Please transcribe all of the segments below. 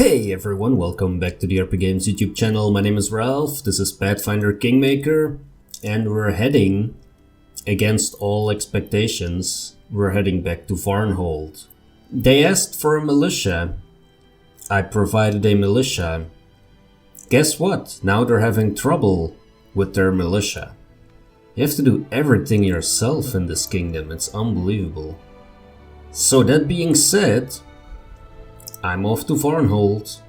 Hey everyone, welcome back to the RPGames YouTube channel. My name is Ralph, this is Pathfinder Kingmaker, and we're heading, against all expectations, we're heading back to Varnhold. They asked for a militia. I provided a militia. Guess what? Now they're having trouble with their militia. You have to do everything yourself in this kingdom, it's unbelievable. So that being said, I'm off to Varnhold,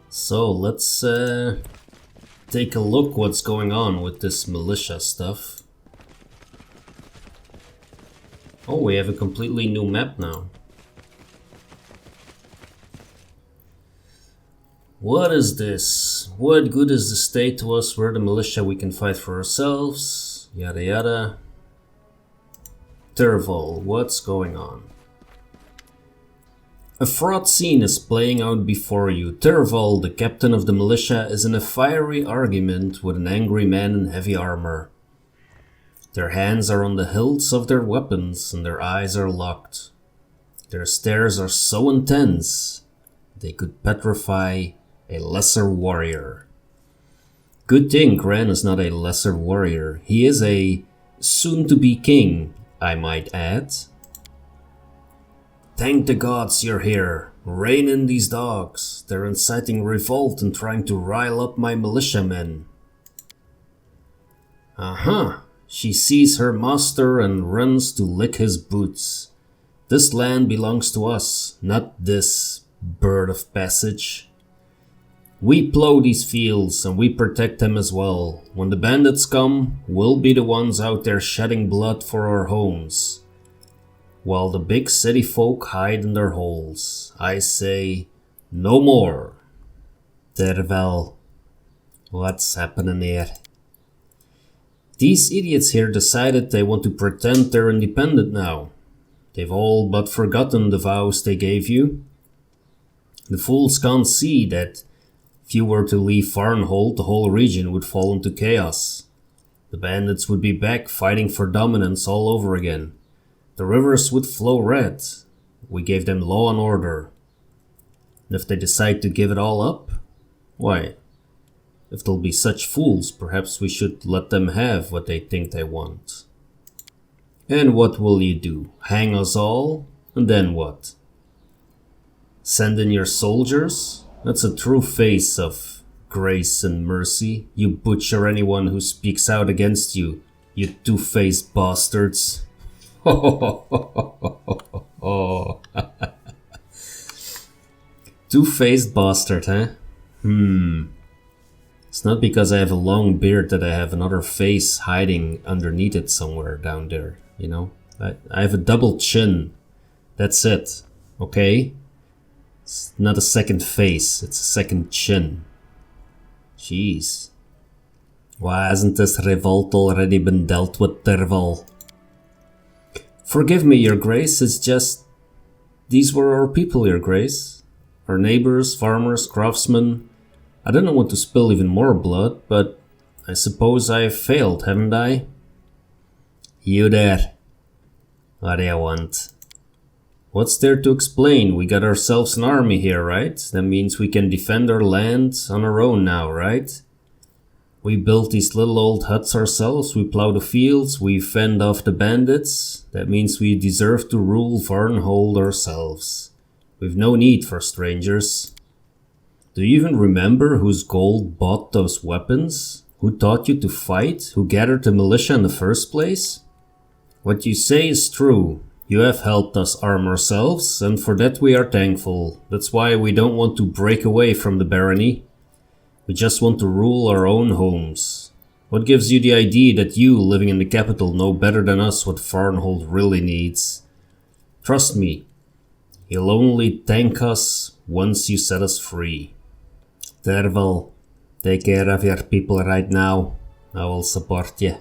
so let's take a look what's going on with this militia stuff. Oh, we have a completely new map now. What is this? What good is the state to us? We're the militia, we can fight for ourselves, yada yada. Terval, what's going on? A fraught scene is playing out before you. Terval, the captain of the militia, is in a fiery argument with an angry man in heavy armor. Their hands are on the hilts of their weapons and their eyes are locked. Their stares are so intense, they could petrify a lesser warrior. Good thing Grenn is not a lesser warrior. He is a soon-to-be king, I might add. Thank the gods you're here. Rein in these dogs. They're inciting revolt and trying to rile up my militiamen. She sees her master and runs to lick his boots. This land belongs to us, not this bird of passage. We plow these fields and we protect them as well. When the bandits come, we'll be the ones out there shedding blood for our homes, while the big city folk hide in their holes. I say, no more. Terval, what's happening here? These idiots here decided they want to pretend they're independent now. They've all but forgotten the vows they gave you. The fools can't see that if you were to leave Varnhold, the whole region would fall into chaos. The bandits would be back fighting for dominance all over again. The rivers would flow red. We gave them law and order. And if they decide to give it all up, why, if they'll be such fools, perhaps we should let them have what they think they want. And what will you do? Hang us all? And then what? Send in your soldiers? That's a true face of grace and mercy. You butcher anyone who speaks out against you, you two-faced bastards. Two-faced bastard, huh? It's not because I have a long beard that I have another face hiding underneath it somewhere down there, you know? I have a double chin. That's it, okay? It's not a second face, it's a second chin. Jeez. Why hasn't this revolt already been dealt with, Terval? Forgive me, Your Grace, it's just... these were our people, Your Grace. Our neighbors, farmers, craftsmen. I didn't want to spill even more blood, but I suppose I've failed, haven't I? You there. What do you want? What's there to explain? We got ourselves an army here, right? That means we can defend our land on our own now, right? We built these little old huts ourselves, we plow the fields, we fend off the bandits. That means we deserve to rule Varnhold ourselves. We've no need for strangers. Do you even remember whose gold bought those weapons? Who taught you to fight? Who gathered the militia in the first place? What you say is true. You have helped us arm ourselves, and for that we are thankful. That's why we don't want to break away from the barony. We just want to rule our own homes. What gives you the idea that you, living in the capital, know better than us what Varnhold really needs? Trust me, you'll only thank us once you set us free. Terval, take care of your people right now. I will support you.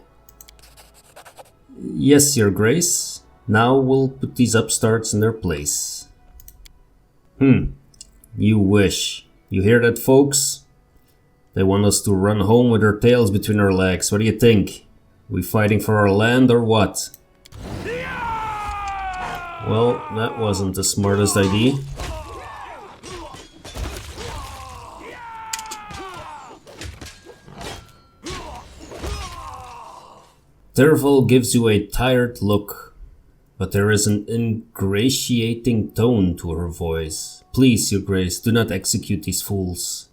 Yes, Your Grace. Now we'll put these upstarts in their place. You wish. You hear that, folks? They want us to run home with our tails between our legs. What do you think? We fighting for our land or what? Well, that wasn't the smartest idea. Derval gives you a tired look, but there is an ingratiating tone to her voice. Please, your grace, do not execute these fools.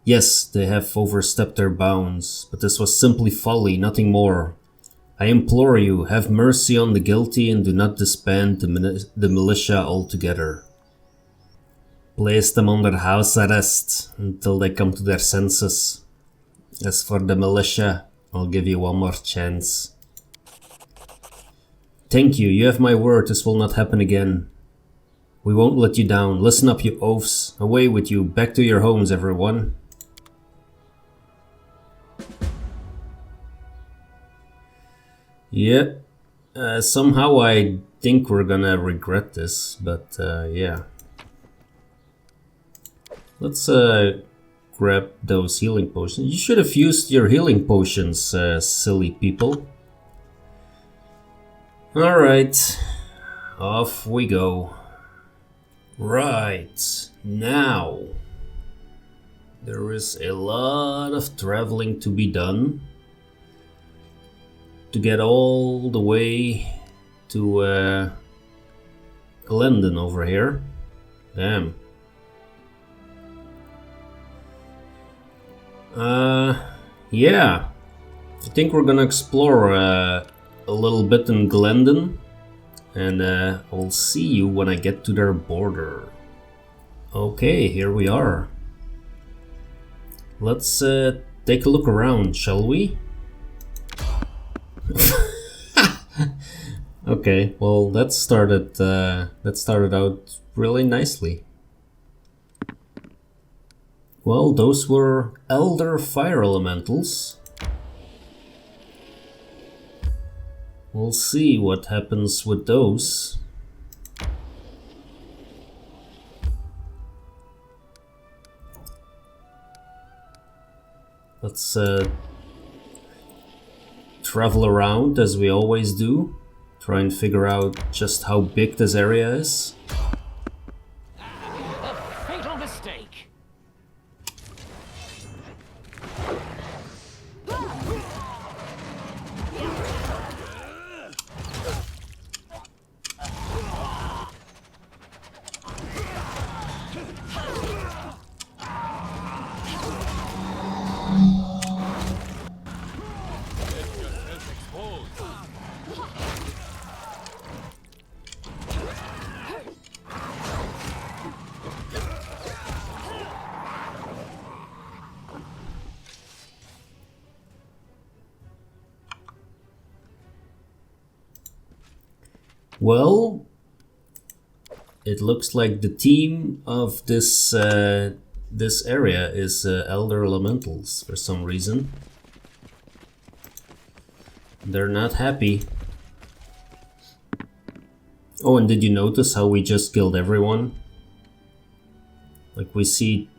Yes, they have overstepped their bounds, but this was simply folly, nothing more. I implore you, have mercy on the guilty and do not disband the militia altogether. Place them under house arrest until they come to their senses. As for the militia, I'll give you one more chance. Thank you, you have my word, this will not happen again. We won't let you down. Listen up, you oafs. Away with you, back to your homes, everyone. Yeah, somehow I think we're gonna regret this, but yeah. Let's grab those healing potions. You should have used your healing potions, silly people. Alright, off we go. Right, now there is a lot of traveling to be done to get all the way to Glenebon over here. Damn. Yeah, I think we're gonna explore a little bit in Glenebon, and I'll see you when I get to their border. Okay, here we are. Let's take a look around, shall we? Okay, well that started out really nicely. Well, those were Elder Fire Elementals. We'll see what happens with those. Let's travel around as we always do. Try and figure out just how big this area is. A fatal mistake. Well, it looks like the theme of this this area is Elder Elementals for some reason. They're not happy. Oh, and did you notice how we just killed everyone? Like we see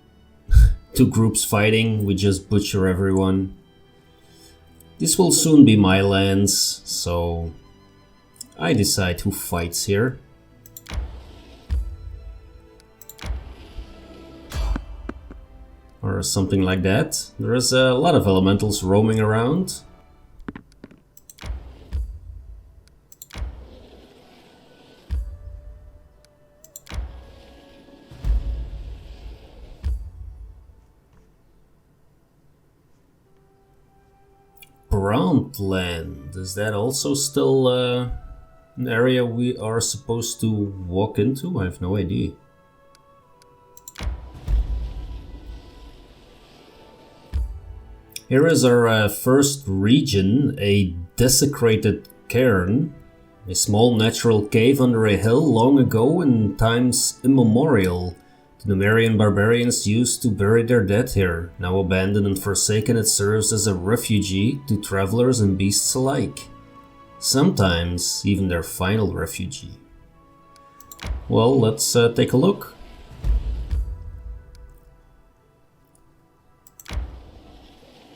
two groups fighting, we just butcher everyone. This will soon be my lands, so I decide who fights here. Or something like that. There is a lot of elementals roaming around. Brandland, is that also still an area we are supposed to walk into? I have no idea. Here is our first region, a desecrated cairn, a small natural cave under a hill long ago in times immemorial. The Numerian barbarians used to bury their dead here. Now abandoned and forsaken, it serves as a refugee to travelers and beasts alike. Sometimes even their final refugee. Well, let's take a look.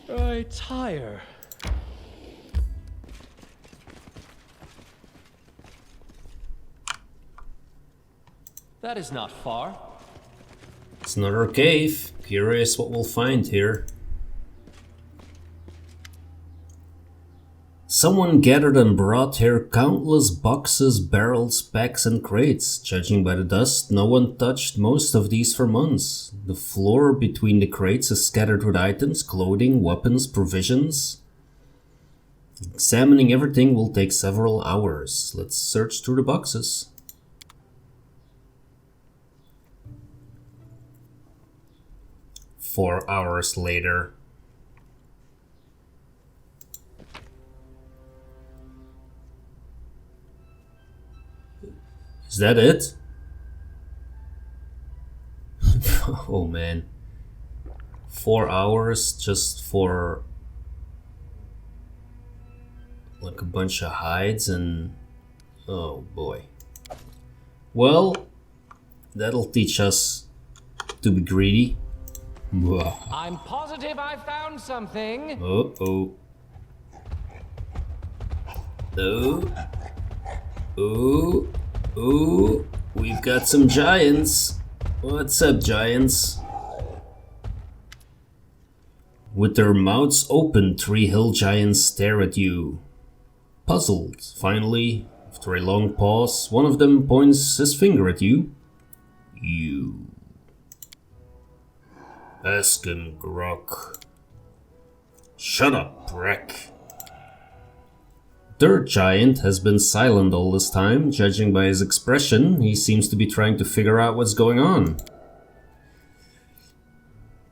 I tire. That is not far. It's another cave. Curious what we'll find here. Someone gathered and brought here countless boxes, barrels, packs and crates. Judging by the dust, no one touched most of these for months. The floor between the crates is scattered with items, clothing, weapons, provisions. Examining everything will take several hours. Let's search through the boxes. Four hours later. Is that it? Oh man. 4 hours just for like a bunch of hides and oh boy. Well, that'll teach us to be greedy. I'm positive I found something. Oh. Oh. Oh. Ooh, we've got some giants. What's up, giants? With their mouths open, 3 hill giants stare at you. Puzzled, finally, after a long pause, one of them points his finger at you. You. Ask him, Grok. Shut up, Wreck. Third giant has been silent all this time. Judging by his expression, he seems to be trying to figure out what's going on.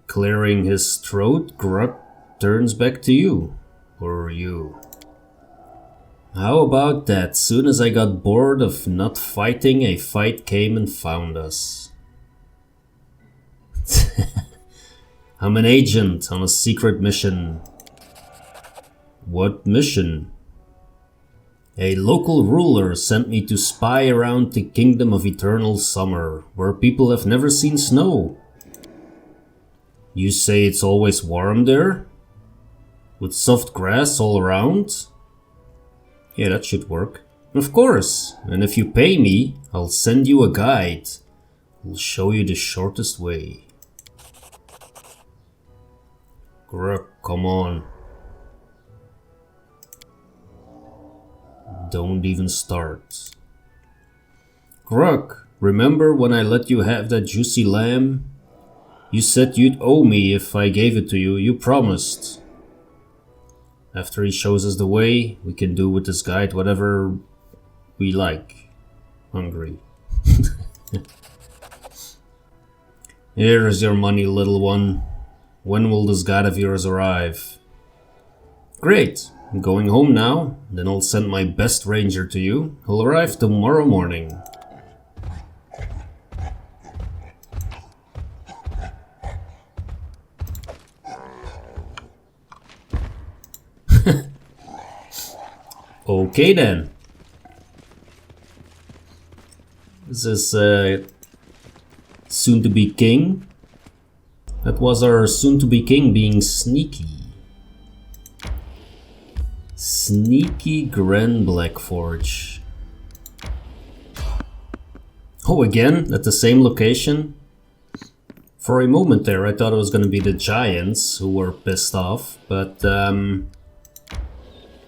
Clearing his throat, Grok turns back to you. Or you. How about that? Soon as I got bored of not fighting, a fight came and found us. I'm an agent on a secret mission. What mission? A local ruler sent me to spy around the kingdom of eternal summer, where people have never seen snow. You say it's always warm there? With soft grass all around? Yeah, that should work. Of course, and if you pay me, I'll send you a guide. I'll show you the shortest way. Grok, come on. Don't even start. Grok, remember when I let you have that juicy lamb? You said you'd owe me if I gave it to you. You promised. After he shows us the way, we can do with this guide whatever we like. Hungry. Here is your money, little one. When will this guide of yours arrive? Great. I'm going home now, then I'll send my best ranger to you. He'll arrive tomorrow morning. Okay then. This is soon-to-be king. That was our soon-to-be king being sneaky. Sneaky Grenn Blackforge. Oh, again? At the same location? For a moment there I thought it was gonna be the giants who were pissed off, but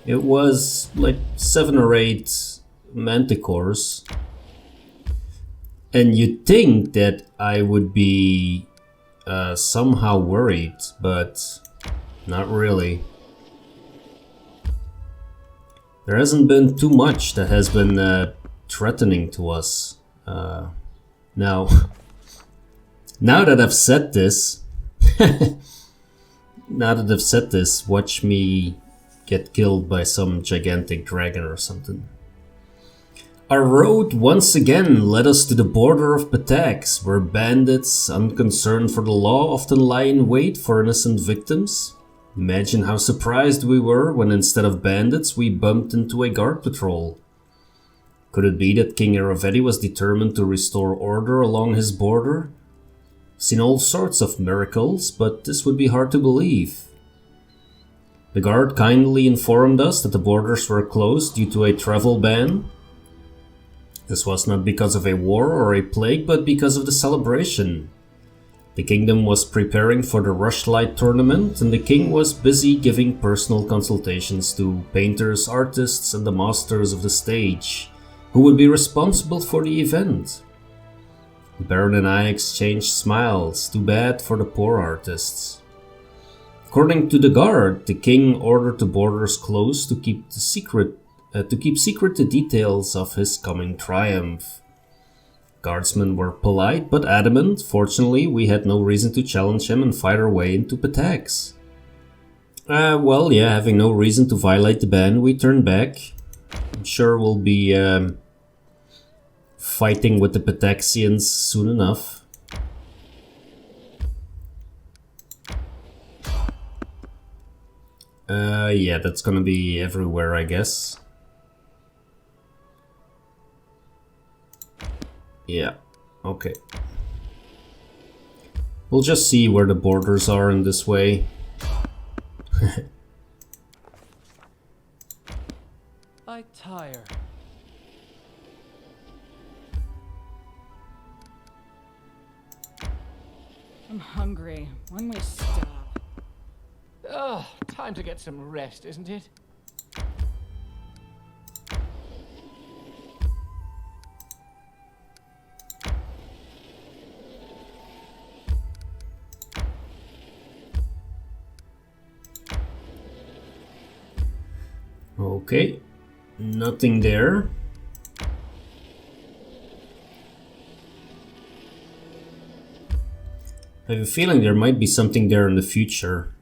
it was like 7 or 8 manticores. And you'd think that I would be somehow worried, but not really. There hasn't been too much that has been threatening to us. Now that I've said this, watch me get killed by some gigantic dragon or something. Our road once again led us to the border of Patax, where bandits, unconcerned for the law, often lie in wait for innocent victims. Imagine how surprised we were when instead of bandits we bumped into a guard patrol. Could it be that King Aravetti was determined to restore order along his border? Seen all sorts of miracles, but this would be hard to believe. The guard kindly informed us that the borders were closed due to a travel ban. This was not because of a war or a plague, but because of the celebration. The kingdom was preparing for the Rushlight tournament, and the king was busy giving personal consultations to painters, artists, and the masters of the stage, who would be responsible for the event. The Baron and I exchanged smiles, too bad for the poor artists. According to the guard, the king ordered the borders closed to keep secret the details of his coming triumph. Guardsmen were polite but adamant. Fortunately, we had no reason to challenge him and fight our way into Patax. Well, yeah, having no reason to violate the ban, we turned back. I'm sure we'll be fighting with the Pataxians soon enough. Yeah, that's gonna be everywhere, I guess. Yeah, okay. We'll just see where the borders are in this way. I tire. I'm hungry. When we stop. Oh, time to get some rest, isn't it? Okay, nothing there. I have a feeling there might be something there in the future.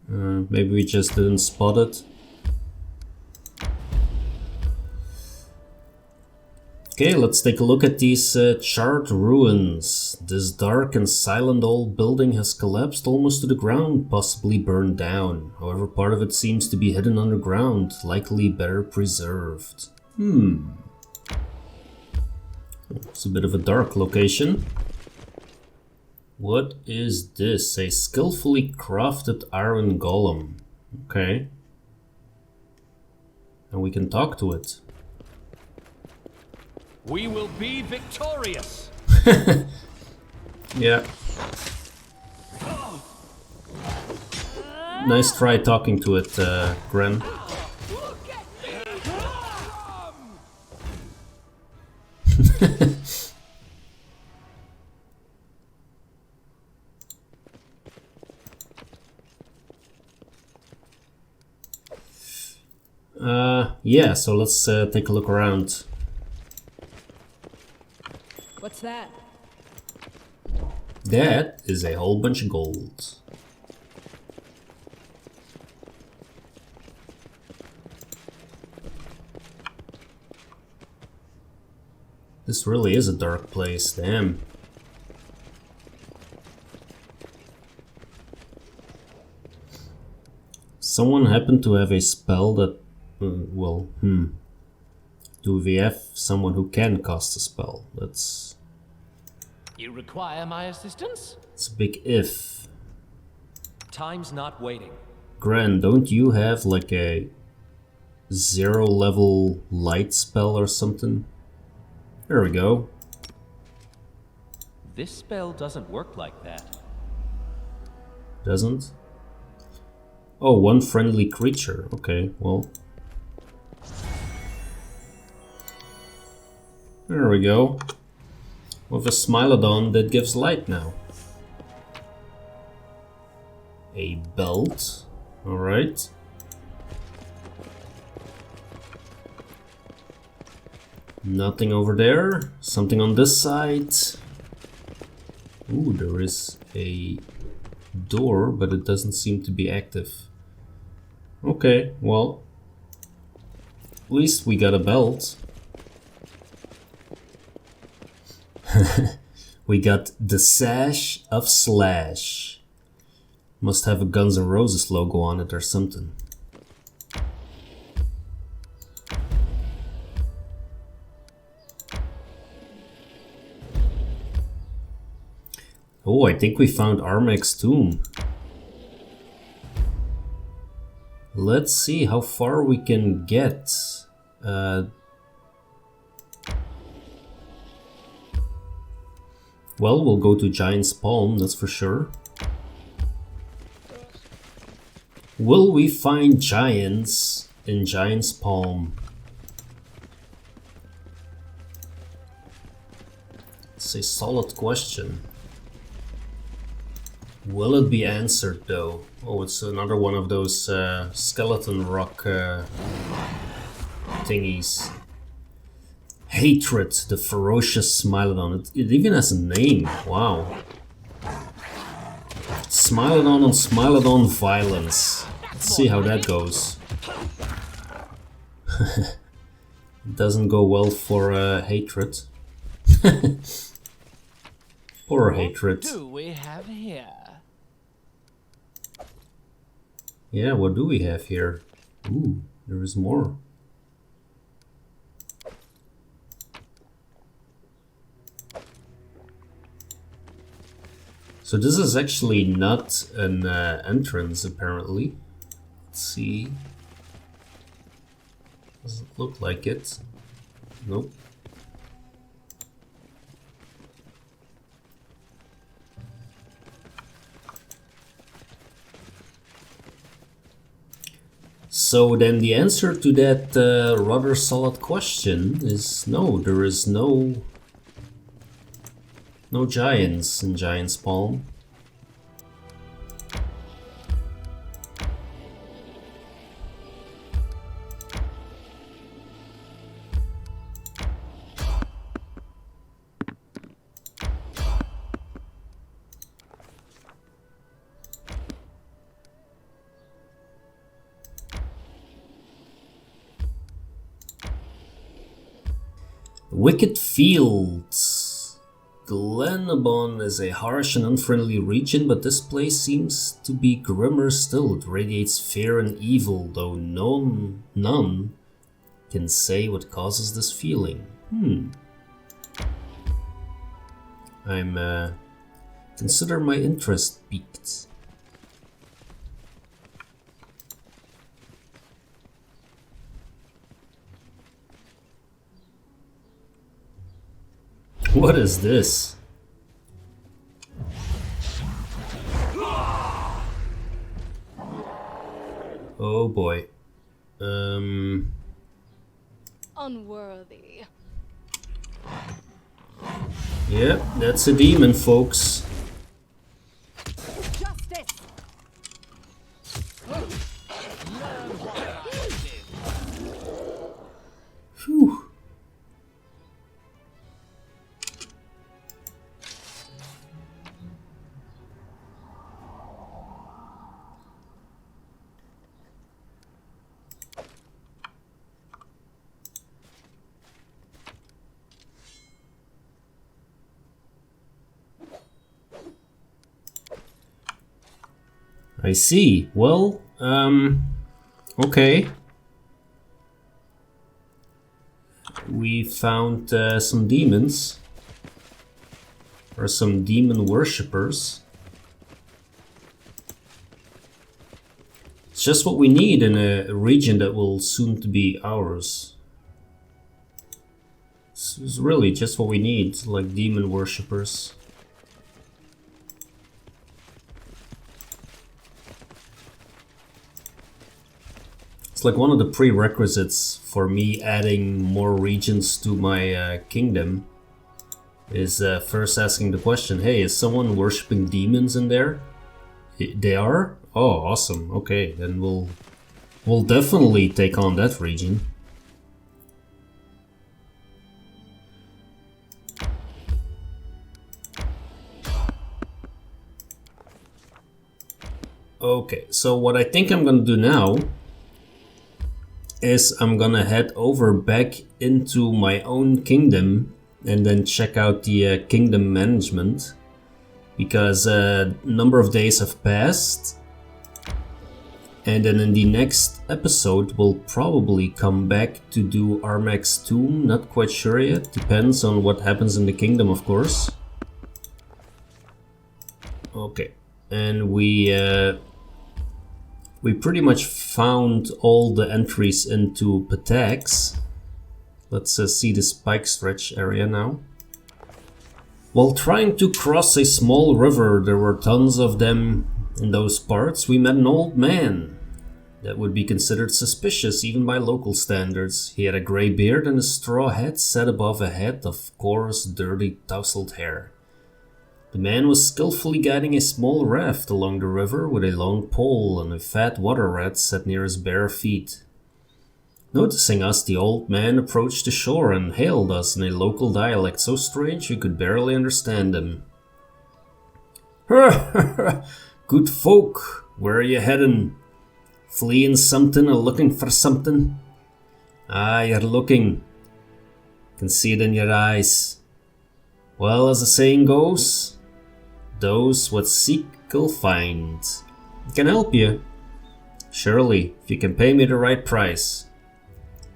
Maybe we just didn't spot it. Okay, let's take a look at these charred ruins. This dark and silent old building has collapsed almost to the ground, possibly burned down. However, part of it seems to be hidden underground, likely better preserved. It's a bit of a dark location. What is this? A skillfully crafted iron golem. Okay. And we can talk to it. We will be victorious. Yeah. Nice try talking to it, Grenn. Yeah, so let's take a look around. What's that? That is a whole bunch of gold. This really is a dark place, damn. Someone happened to have a spell that, do we have someone who can cast a spell? That's... You require my assistance? It's a big if. Time's not waiting. Grenn, don't you have like a 0 level light spell or something? There we go. This spell doesn't work like that. Doesn't? Oh, one friendly creature. Okay, well. There we go. With a Smilodon that gives light now. A belt. Alright. Nothing over there. Something on this side. Ooh, there is a door, but it doesn't seem to be active. Okay, well. At least we got a belt. We got the Sash of Slash. Must have a Guns N' Roses logo on it or something. Oh, I think we found Armag's tomb. Let's see how far we can get. Well, we'll go to Giant's Palm, that's for sure. Will we find giants in Giant's Palm? It's a solid question. Will it be answered though? Oh, it's another one of those skeleton rock thingies. Hatred, the ferocious Smilodon. It even has a name. Wow. Smilodon on Smilodon violence. Let's see how that goes. It doesn't go well for hatred. Poor hatred. What do we have here? Yeah, what do we have here? Ooh, there is more. So this is actually not an entrance, apparently. Let's see. Doesn't look like it. Nope. So then the answer to that rather solid question is no, there is no giants in Giant's Palm. Wicked Fields. Glenebon is a harsh and unfriendly region, but this place seems to be grimmer still. It radiates fear and evil, though none can say what causes this feeling. I'm consider my interest piqued. What is this? Oh boy. Unworthy. Yep, that's a demon, folks. Justice! Phew. I see. Well, okay. We found some demons. Or some demon worshippers. It's just what we need in a region that will soon to be ours. It's really just what we need, like demon worshippers. It's like one of the prerequisites for me adding more regions to my kingdom is first asking the question, hey, is someone worshipping demons in there? They are? Oh, awesome. Okay, then we'll definitely take on that region. Okay, so what I think I'm gonna do now is I'm gonna head over back into my own kingdom and then check out the kingdom management, because a number of days have passed, and then in the next episode we'll probably come back to do Armag's tomb. Not quite sure yet, depends on what happens in the kingdom, of course. Okay, and we pretty much found all the entries into Patax. Let's see this Pike stretch area now. While trying to cross a small river, there were tons of them in those parts, we met an old man that would be considered suspicious even by local standards. He had a grey beard and a straw hat set above a head of coarse, dirty, tousled hair. The man was skillfully guiding a small raft along the river with a long pole and a fat water rat set near his bare feet. Noticing us, the old man approached the shore and hailed us in a local dialect so strange we could barely understand him. "Good folk, where are you heading? Fleeing something or looking for something?" "Ah, you're looking. Can see it in your eyes. Well, as the saying goes, those what seek'll find. Can help you. Surely, if you can pay me the right price."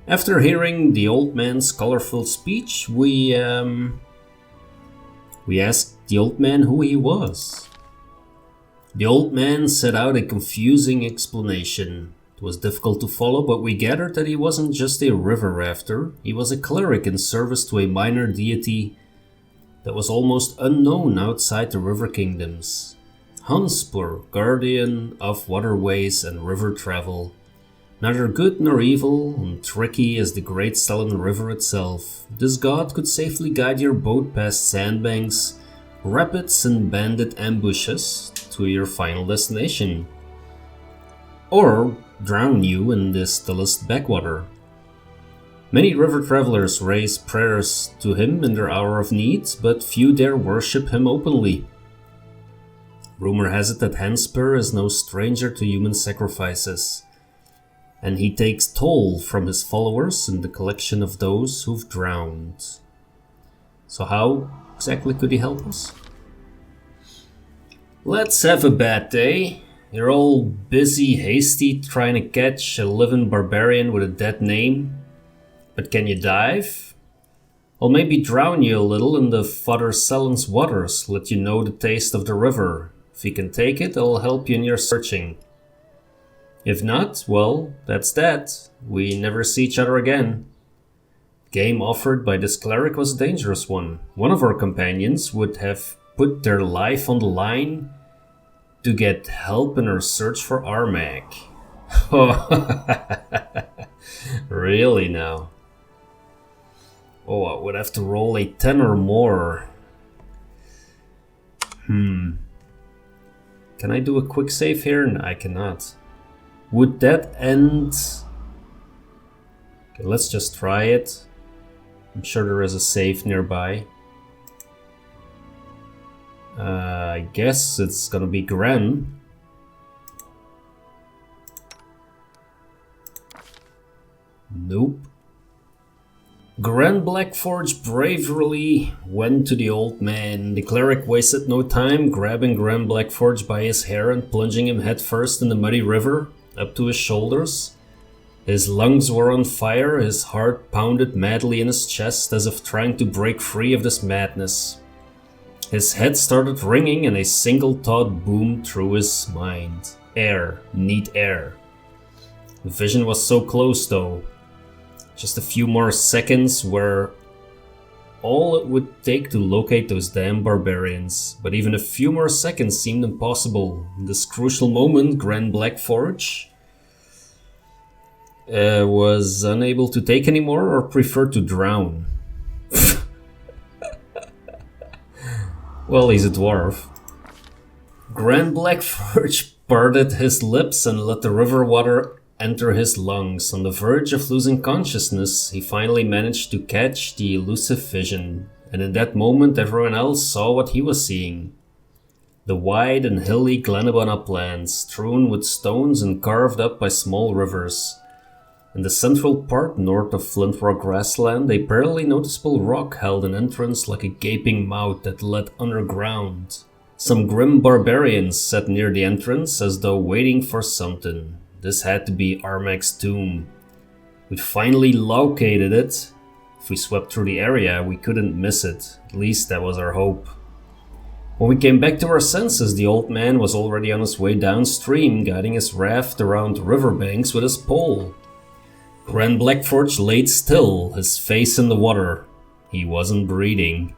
After hearing the old man's colorful speech, we asked the old man who he was. The old man set out a confusing explanation. It was difficult to follow, but we gathered that he wasn't just a river rafter. He was a cleric in service to a minor deity that was almost unknown outside the river kingdoms. Hanspur, guardian of waterways and river travel. Neither good nor evil, and tricky as the great sullen river itself, this god could safely guide your boat past sandbanks, rapids and bandit ambushes to your final destination. Or drown you in the stillest backwater. Many river travelers raise prayers to him in their hour of need, but few dare worship him openly. Rumor has it that Hanspur is no stranger to human sacrifices, and he takes toll from his followers in the collection of those who've drowned. So how exactly could he help us? "Let's have a bad day. You're all busy, hasty, trying to catch a living barbarian with a dead name. But can you dive? I'll maybe drown you a little in the Father Sellen's waters, let you know the taste of the river. If you can take it, I'll help you in your searching. If not, well, that's that. We never see each other again." The game offered by this cleric was a dangerous one. One of our companions would have put their life on the line to get help in our search for Armag. Really now? Oh, I would have to roll a 10 or more. Can I do a quick save here? No, I cannot. Would that end? Okay, let's just try it. I'm sure there is a save nearby. I guess it's gonna be Grenn. Nope. Grenn Blackforge bravely went to the old man. The cleric wasted no time, grabbing Grenn Blackforge by his hair and plunging him headfirst in the muddy river, up to his shoulders. His lungs were on fire, his heart pounded madly in his chest as if trying to break free of this madness. His head started ringing and a single thought boomed through his mind. Air, need air. The vision was so close though. Just a few more seconds were all it would take to locate those damn barbarians. But even a few more seconds seemed impossible. In this crucial moment, Grenn Blackforge was unable to take any more or preferred to drown. Well, he's a dwarf. Grenn Blackforge parted his lips and let the river water enter his lungs. On the verge of losing consciousness, he finally managed to catch the elusive vision, and in that moment everyone else saw what he was seeing. The wide and hilly Glenebon uplands, strewn with stones and carved up by small rivers. In the central part north of Flintrock grassland, a barely noticeable rock held an entrance like a gaping mouth that led underground. Some grim barbarians sat near the entrance as though waiting for something. This had to be Armag's tomb. We'd finally located it. If we swept through the area, we couldn't miss it. At least that was our hope. When we came back to our senses, the old man was already on his way downstream, guiding his raft around riverbanks with his pole. Grenn Blackforge laid still, his face in the water. He wasn't breathing.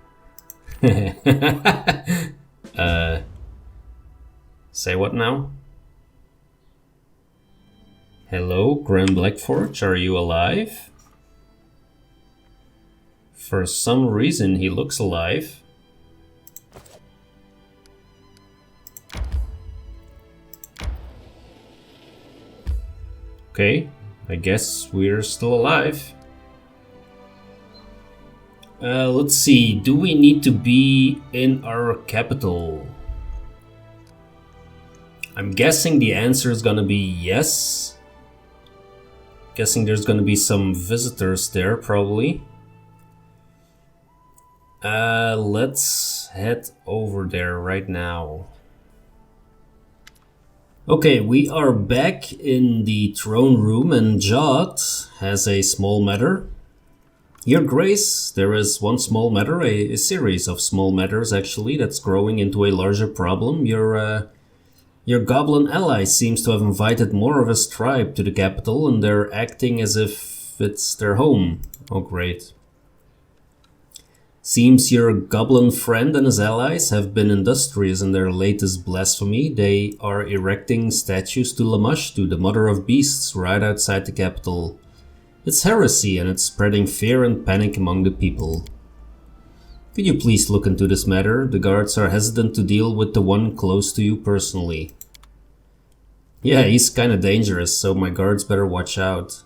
Say what now? Hello, Grenn Blackforge, are you alive? For some reason he looks alive. Okay, I guess we're still alive. Let's see, do we need to be in our capital? I'm guessing the answer is gonna be yes. Guessing there's gonna be some visitors there, probably. Let's head over there right now. Okay, we are back in the throne room and Jot has a small matter. Your Grace, there is one small matter, a series of small matters actually, that's growing into a larger problem. Your goblin ally seems to have invited more of his tribe to the capital and they're acting as if it's their home. Oh great. Seems your goblin friend and his allies have been industrious in their latest blasphemy. They are erecting statues to Lamashtu, the mother of beasts, right outside the capital. It's heresy and it's spreading fear and panic among the people. Could you please look into this matter? The guards are hesitant to deal with the one close to you personally. Yeah, he's kinda dangerous, so my guards better watch out.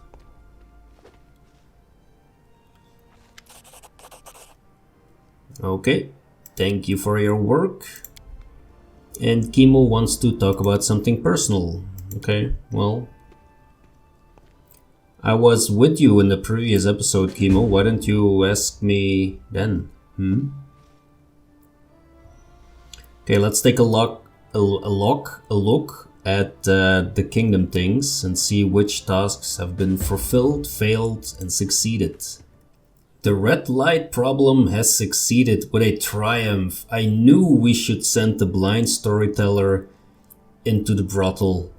Okay, thank you for your work. And Kimo wants to talk about something personal. Okay, well, I was with you in the previous episode, Kimo. Why don't you ask me then? Okay, let's take a look at the kingdom things and see which tasks have been fulfilled, failed, and succeeded. The red light problem has succeeded with a triumph. I knew we should send the blind storyteller into the brothel.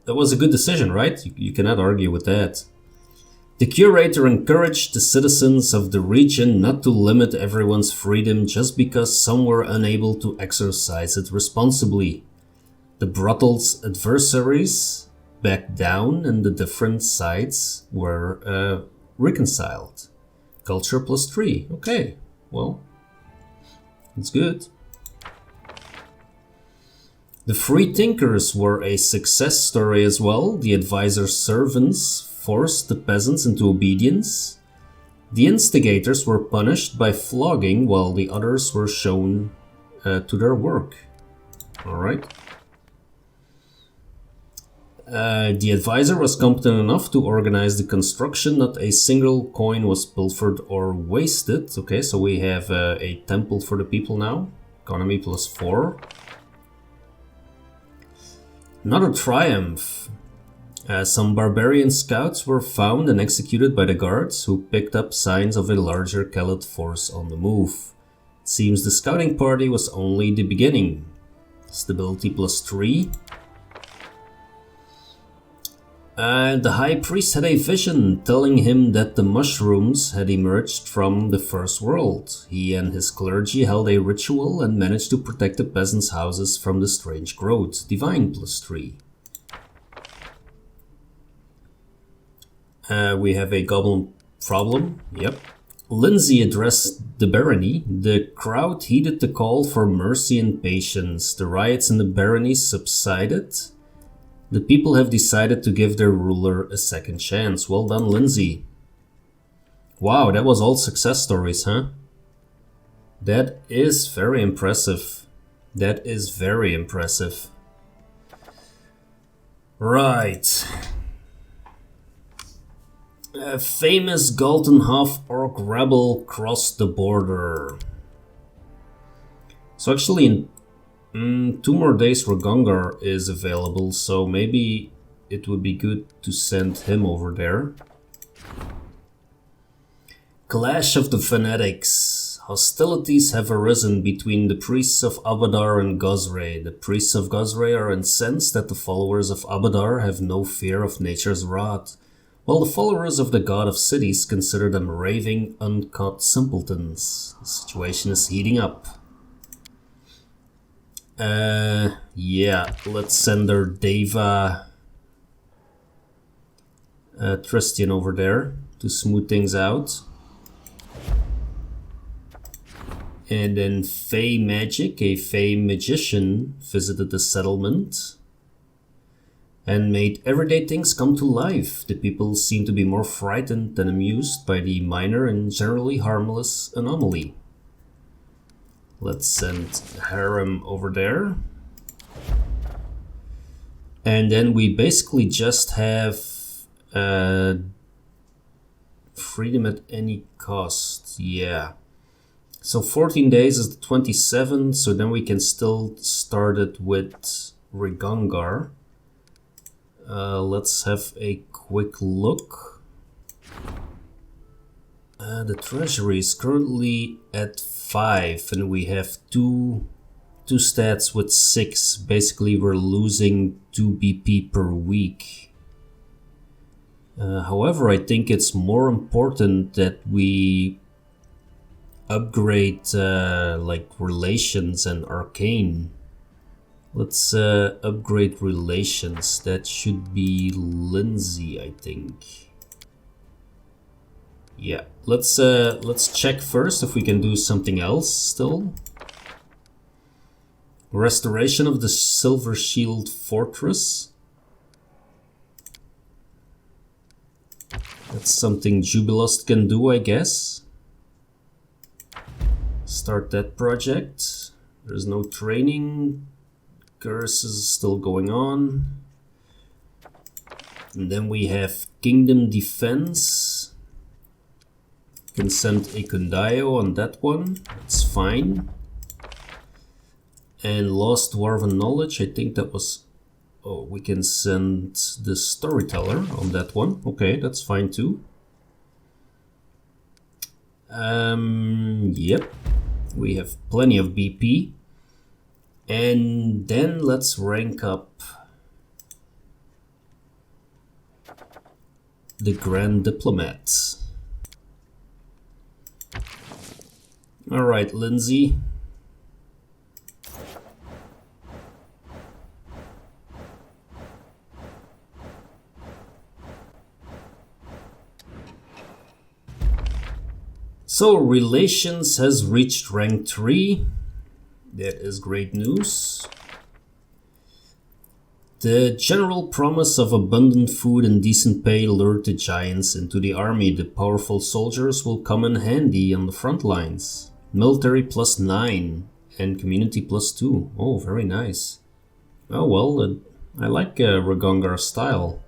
That was a good decision, right? You cannot argue with that. The curator encouraged the citizens of the region not to limit everyone's freedom just because some were unable to exercise it responsibly. The brothel's adversaries backed down and the different sides were reconciled. Culture +3. Okay, well, that's good. The free thinkers were a success story as well. The advisor's servants forced the peasants into obedience. The instigators were punished by flogging while the others were shown to their work. Alright. The advisor was competent enough to organize the construction. Not a single coin was pilfered or wasted. Okay, so we have a temple for the people now. Economy +4. Another triumph. Some barbarian scouts were found and executed by the guards, who picked up signs of a larger Kellet force on the move. It seems the scouting party was only the beginning. Stability +3. The high priest had a vision telling him that the mushrooms had emerged from the first world. He and his clergy held a ritual and managed to protect the peasants' houses from the strange growth. Divine +3. We have a goblin problem. Yep. Lindsay addressed the barony. The crowd heeded the call for mercy and patience. The riots in the barony subsided. The people have decided to give their ruler a second chance. Well done, Lindsay. Wow, that was all success stories, huh? That is very impressive. That is very impressive. Right. A famous Galton half-orc rebel crossed the border. So actually in 2 more days Rogungar is available, so maybe it would be good to send him over there. Clash of the Fanatics. Hostilities have arisen between the priests of Abadar and Gosray. The priests of Gosray are incensed that the followers of Abadar have no fear of nature's wrath, while the followers of the god of cities consider them raving, uncaught simpletons. The situation is heating up. Yeah, let's send our Deva Tristian over there to smooth things out. And then Fey Magic, a Fey magician, visited the settlement and made everyday things come to life. The people seem to be more frightened than amused by the minor and generally harmless anomaly. Let's send Harem over there. And then we basically just have freedom at any cost. Yeah. So 14 days is the 27th, so then we can still start it with Rigongar. Let's have a quick look. The treasury is currently at 5 and we have two stats with 6. Basically we're losing 2 BP per week. However, I think it's more important that we upgrade like relations and arcane. Let's upgrade relations. That should be Lindsay, I think. Yeah, let's check first if we can do something else still. Restoration of the Silver Shield Fortress. That's something Jubilost can do, I guess. Start that project. There's no training. Curse is still going on. And then we have Kingdom Defense. Can send a Kundayo on that one. That's fine. And Lost Dwarven Knowledge, I think that was... Oh, we can send the Storyteller on that one. Okay, that's fine too. Yep. We have plenty of BP. And then let's rank up the Grand Diplomat. Alright, Lindsay. So, Relations has reached rank 3. That is great news. The general promise of abundant food and decent pay lured the giants into the army. The powerful soldiers will come in handy on the front lines. Military +9 and community +2. Oh, very nice. Oh well, I like Rigongar's style.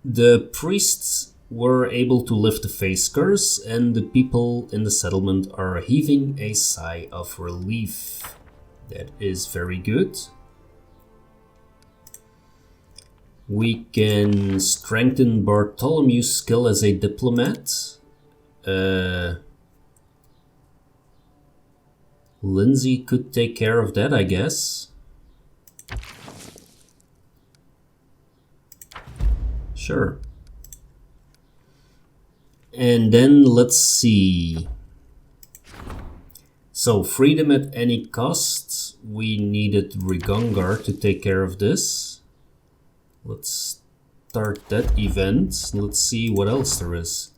The priests were able to lift the face curse, and the people in the settlement are heaving a sigh of relief. That is very good. We can strengthen Bartholomew's skill as a diplomat. Lindsay could take care of that, I guess. Sure. And then let's see. So freedom at any cost. We needed Rigongar to take care of this. Let's start that event. Let's see what else there is.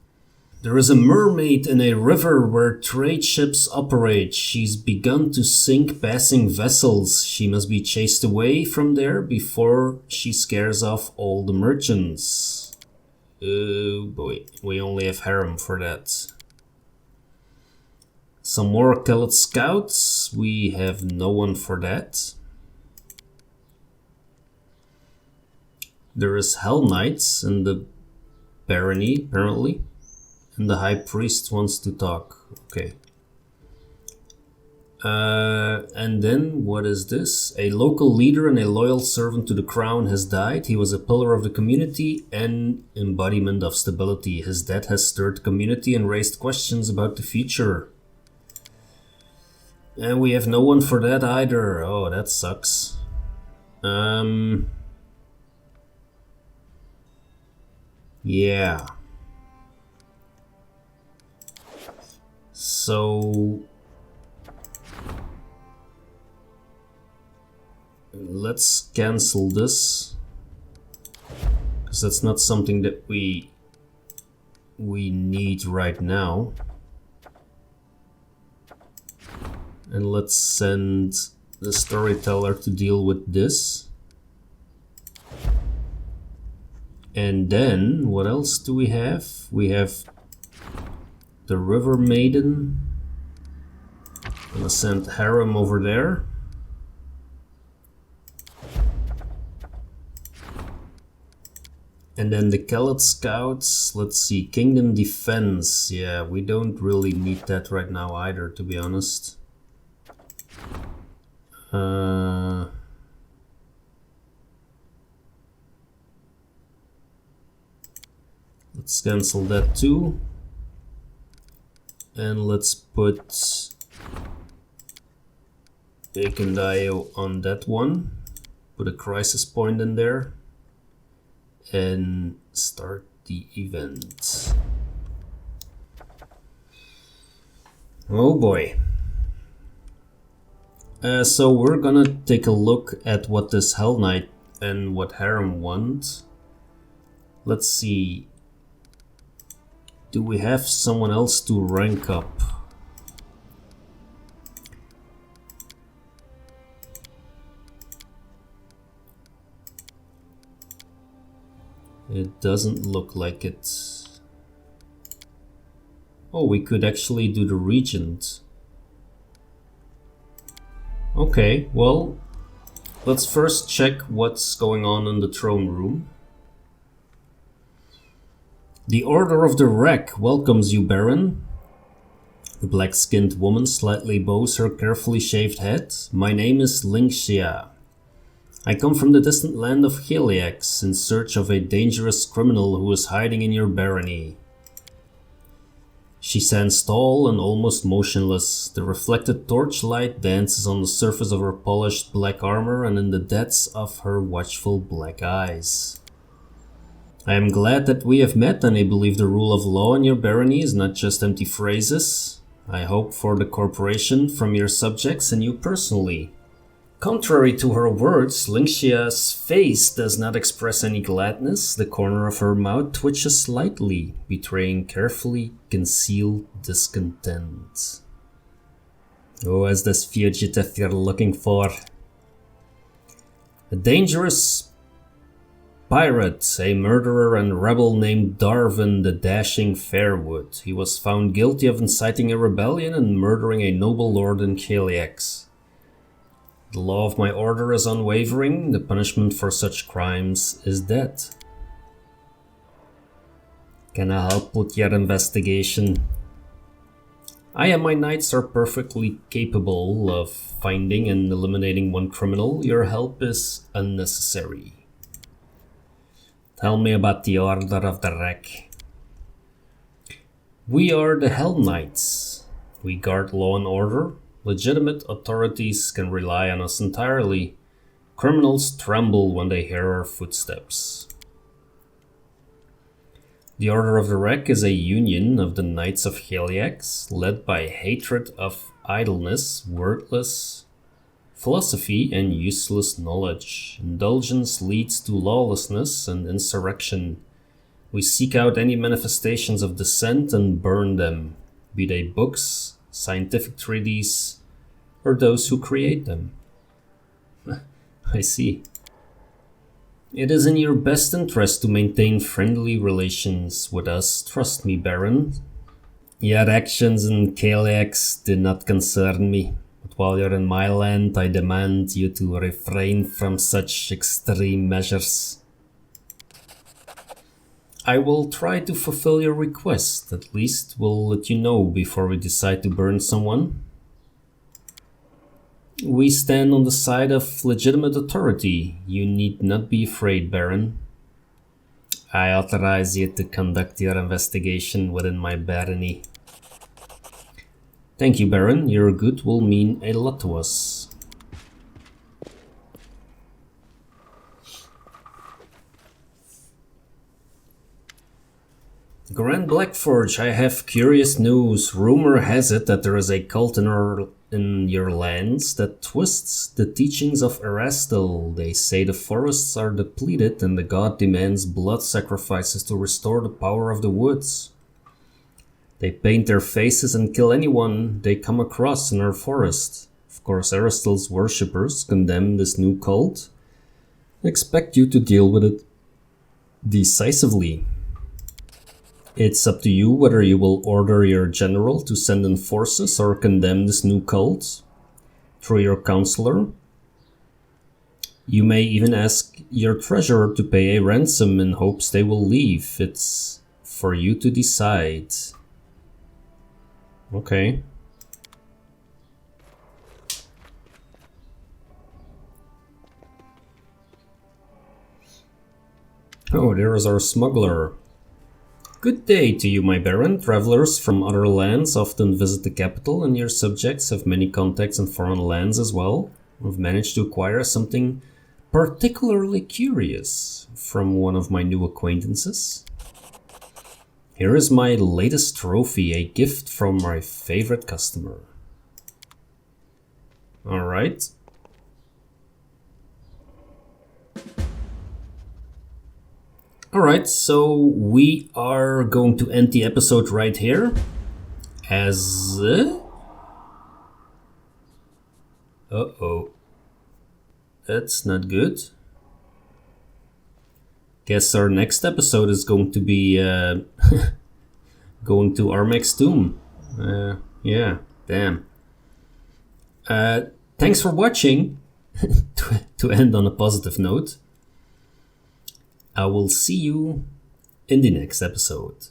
There is a mermaid in a river where trade ships operate. She's begun to sink passing vessels. She must be chased away from there before she scares off all the merchants. Oh boy, we only have Harem for that. Some more Kellet Scouts. We have no one for that. There is Hell Knights in the barony, apparently. And the High Priest wants to talk. Okay. And then, what is this? A local leader and a loyal servant to the crown has died. He was a pillar of the community and embodiment of stability. His death has stirred the community and raised questions about the future. And we have no one for that either. Oh, that sucks. Yeah. So let's cancel this, because that's not something that we need right now. And let's send the storyteller to deal with this. And then, what else do we have? We have the River Maiden. I'm gonna send Harem over there. And then the Kellet Scouts, let's see, Kingdom Defense. Yeah, we don't really need that right now either, to be honest. Let's cancel that too. And let's put Bacon Dio on that one. Put a crisis point in there. And start the event. Oh boy. So we're gonna take a look at what this Hell Knight and what Harem want. Let's see. Do we have someone else to rank up? It doesn't look like it. Oh, we could actually do the Regent. Okay, well, let's first check what's going on in the throne room. The Order of the Wreck welcomes you, Baron. The black-skinned woman slightly bows her carefully shaved head. My name is Lingxia. I come from the distant land of Heliax in search of a dangerous criminal who is hiding in your barony. She stands tall and almost motionless. The reflected torchlight dances on the surface of her polished black armor and in the depths of her watchful black eyes. I am glad that we have met, and I believe the rule of law in your barony is not just empty phrases. I hope for the cooperation from your subjects and you personally. Contrary to her words, Lingxia's face does not express any gladness. The corner of her mouth twitches slightly, betraying carefully concealed discontent. Who is this fugitive you're looking for? A dangerous pirate, a murderer and rebel named Darwin the Dashing Fairwood. He was found guilty of inciting a rebellion and murdering a noble lord in Heliax. The law of my order is unwavering. The punishment for such crimes is death. Can I help with your investigation? I and my knights are perfectly capable of finding and eliminating one criminal. Your help is unnecessary. Tell me about the Order of the Wreck. We are the Hell Knights. We guard law and order. Legitimate authorities can rely on us entirely. Criminals tremble when they hear our footsteps. The Order of the Wreck is a union of the Knights of Heliax, led by hatred of idleness, wordless philosophy, and useless knowledge. Indulgence leads to lawlessness and insurrection. We seek out any manifestations of dissent and burn them, be they books, scientific treatises, or those who create them. I see. It is in your best interest to maintain friendly relations with us, trust me, Baron. Your actions in Heliax do not concern me, but while you're in my land, I demand you to refrain from such extreme measures. I will try to fulfill your request. At least we'll let you know before we decide to burn someone. We stand on the side of legitimate authority. You need not be afraid, Baron. I authorize you to conduct your investigation within my barony. Thank you, Baron. Your good will mean a lot to us. Grand Blackforge, I have curious news. Rumor has it that there is a cult in your lands that twists the teachings of Erastil. They say the forests are depleted and the god demands blood sacrifices to restore the power of the woods. They paint their faces and kill anyone they come across in our forest. Of course, Eristil's worshippers condemn this new cult and expect you to deal with it decisively. It's up to you whether you will order your general to send in forces or condemn this new cult through your counselor. You may even ask your treasurer to pay a ransom in hopes they will leave. It's for you to decide. Okay. Oh, there is our smuggler. Good day to you, my baron. Travelers from other lands often visit the capital, and your subjects have many contacts in foreign lands as well. We've managed to acquire something particularly curious from one of my new acquaintances. Here is my latest trophy, a gift from my favorite customer. Alright. Alright, so we are going to end the episode right here. As... Uh-oh. That's not good. Guess our next episode is going to be going to Armag's tomb. Yeah, damn. Thanks for watching. To end on a positive note. I will see you in the next episode.